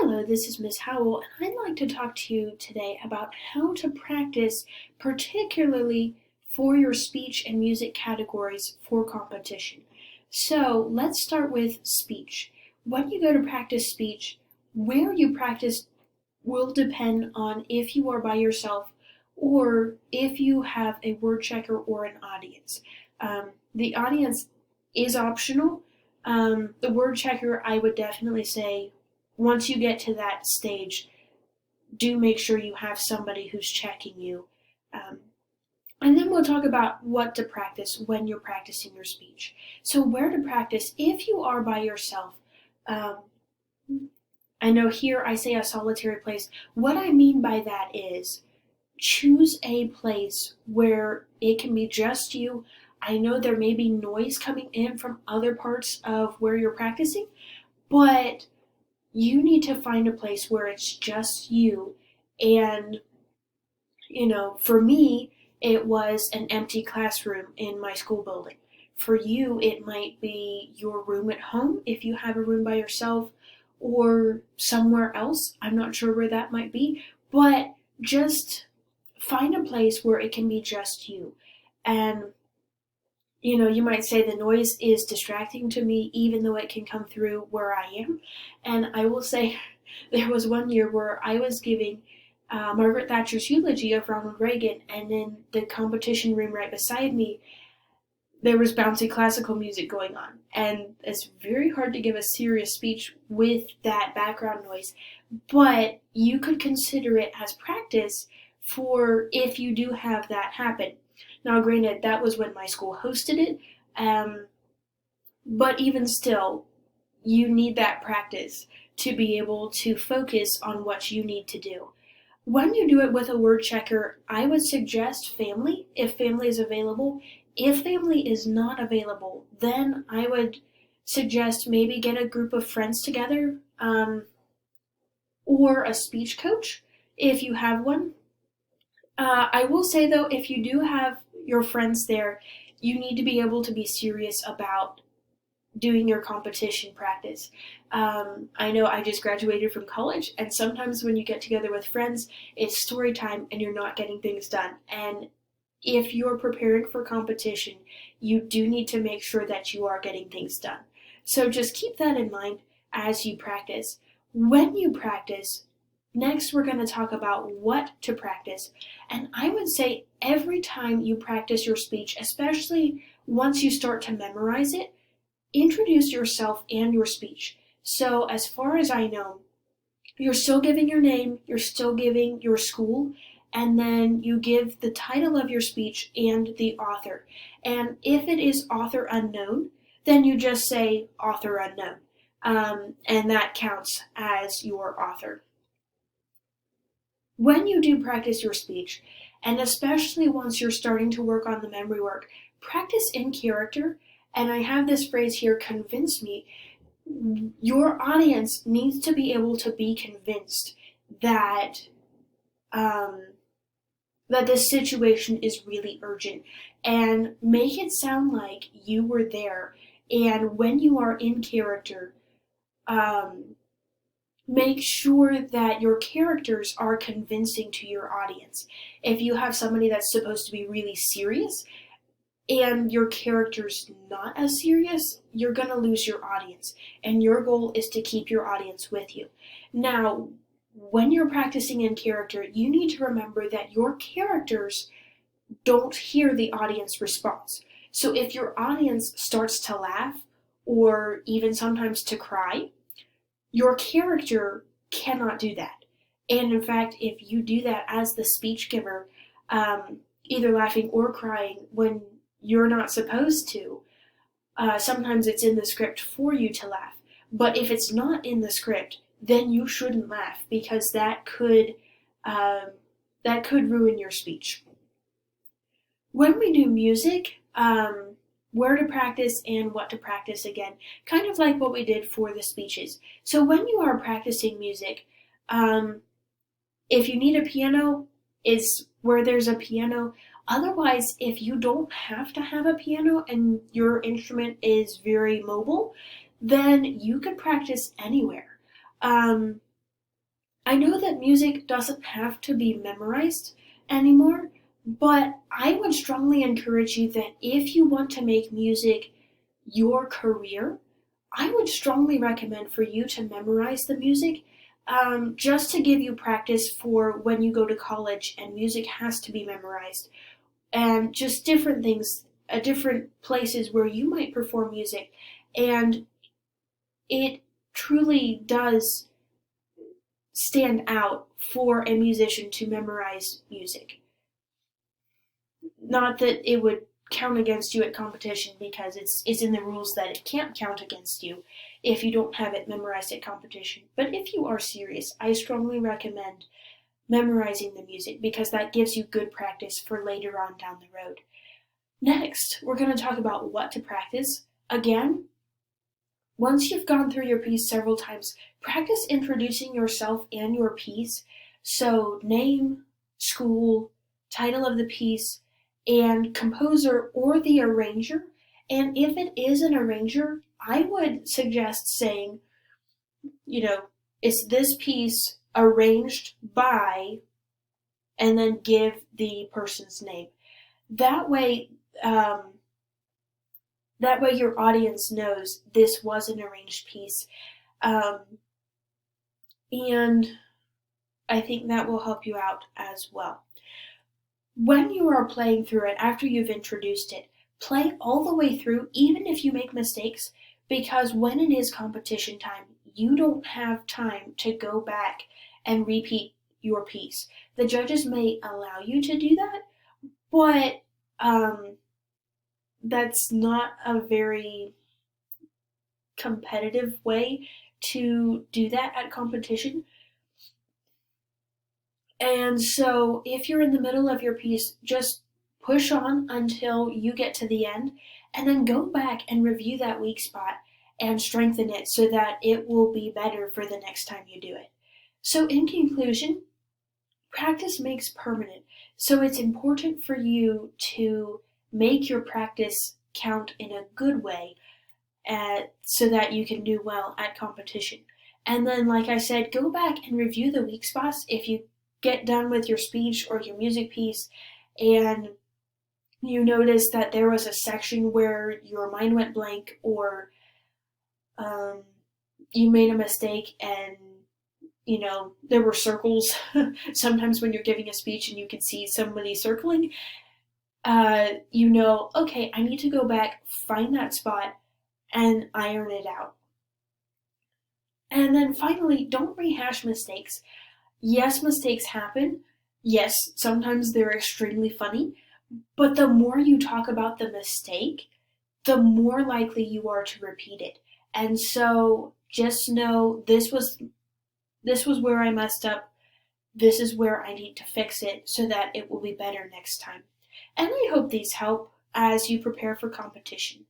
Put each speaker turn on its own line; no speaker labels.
Hello, this is Miss Howell, and I'd like to talk to you today about how to practice, particularly for your speech and music categories for competition. So let's start with speech. When you go to practice speech, where you practice will depend on if you are by yourself or if you have a word checker or an audience. The audience is optional. The word checker, I would definitely say, once you get to that stage, do make sure you have somebody who's checking you. Um, and then we'll talk about what to practice when you're practicing your speech. So, where to practice if you are by yourself. Um, I know here I say a solitary place. What I mean by that is choose a place where it can be just you. I know there may be noise coming in from other parts of where you're practicing, but you need to find a place where it's just you. And, for me, it was an empty classroom in my school building. For you, it might be your room at home if you have a room by yourself or somewhere else. I'm not sure where that might be, but just find a place where it can be just you. And you might say the noise is distracting to me, even though it can come through where I am. And I will say, there was one year where I was giving Margaret Thatcher's eulogy of Ronald Reagan, and in the competition room right beside me, there was bouncy classical music going on. And it's very hard to give a serious speech with that background noise, but you could consider it as practice for if you do have that happen. Now, granted, that was when my school hosted it, but even still, you need that practice to be able to focus on what you need to do. When you do it with a word checker, I would suggest family, if family is available. If family is not available, then I would suggest maybe get a group of friends together, or a speech coach, if you have one. I will say though, if you do have your friends there, you need to be able to be serious about doing your competition practice. I know I just graduated from college, and sometimes when you get together with friends, it's story time and you're not getting things done. And if you're preparing for competition, you do need to make sure that you are getting things done. So just keep that in mind as you practice. When you practice, next we're going to talk about what to practice. And I would say every time you practice your speech, especially once you start to memorize it, introduce yourself and your speech. So as far as I know, you're still giving your name, you're still giving your school, and then you give the title of your speech and the author. And if it is author unknown, then you just say author unknown. And that counts as your author. When you do practice your speech, and especially once you're starting to work on the memory work, practice in character. And I have this phrase here, convince me. Your audience needs to be able to be convinced that that this situation is really urgent, and make it sound like you were there. And when you are in character, make sure that your characters are convincing to your audience. If you have somebody that's supposed to be really serious and your character's not as serious, you're going to lose your audience. And your goal is to keep your audience with you. Now, when you're practicing in character, you need to remember that your characters don't hear the audience response. So if your audience starts to laugh or even sometimes to cry, your character cannot do that. And in fact, if you do that as the speech giver, either laughing or crying when you're not supposed to, sometimes it's in the script for you to laugh. But if it's not in the script, then you shouldn't laugh, because that could ruin your speech. When we do music, where to practice and what to practice again, kind of like what we did for the speeches. So when you are practicing music, if you need a piano, is where there's a piano. Otherwise, if you don't have to have a piano and your instrument is very mobile, then you could practice anywhere. I know that music doesn't have to be memorized anymore, but I would strongly encourage you that if you want to make music your career, I would strongly recommend for you to memorize the music, just to give you practice for when you go to college and music has to be memorized, and just different things, different places where you might perform music. And it truly does stand out for a musician to memorize music. Not that it would count against you at competition, because it's in the rules that it can't count against you if you don't have it memorized at competition. But if you are serious, I strongly recommend memorizing the music, because that gives you good practice for later on down the road. Next, we're going to talk about what to practice. Again, once you've gone through your piece several times, practice introducing yourself and your piece. So, name, school, title of the piece, and composer or the arranger. And if it is an arranger, I would suggest saying, is this piece arranged by, and then give the person's name. That way, um, that way your audience knows this was an arranged piece. Um, and I think that will help you out as well. When you are playing through it, after you've introduced it, play all the way through, even if you make mistakes, because when it is competition time, you don't have time to go back and repeat your piece. The judges may allow you to do that, but that's not a very competitive way to do that at competition. And so if you're in the middle of your piece, just push on until you get to the end, and then go back and review that weak spot and strengthen it so that it will be better for the next time you do it. So in conclusion, practice makes permanent. So it's important for you to make your practice count in a good way, so that you can do well at competition. And then, like I said, go back and review the weak spots if you get done with your speech or your music piece and you notice that there was a section where your mind went blank, or you made a mistake and there were circles. Sometimes when you're giving a speech and you can see somebody circling, okay, I need to go back, find that spot, and iron it out. And then finally, don't rehash mistakes. Yes, mistakes happen. Yes, sometimes they're extremely funny, but the more you talk about the mistake, the more likely you are to repeat it. And so just know this was where I messed up. This is where I need to fix it so that it will be better next time. And I hope these help as you prepare for competition.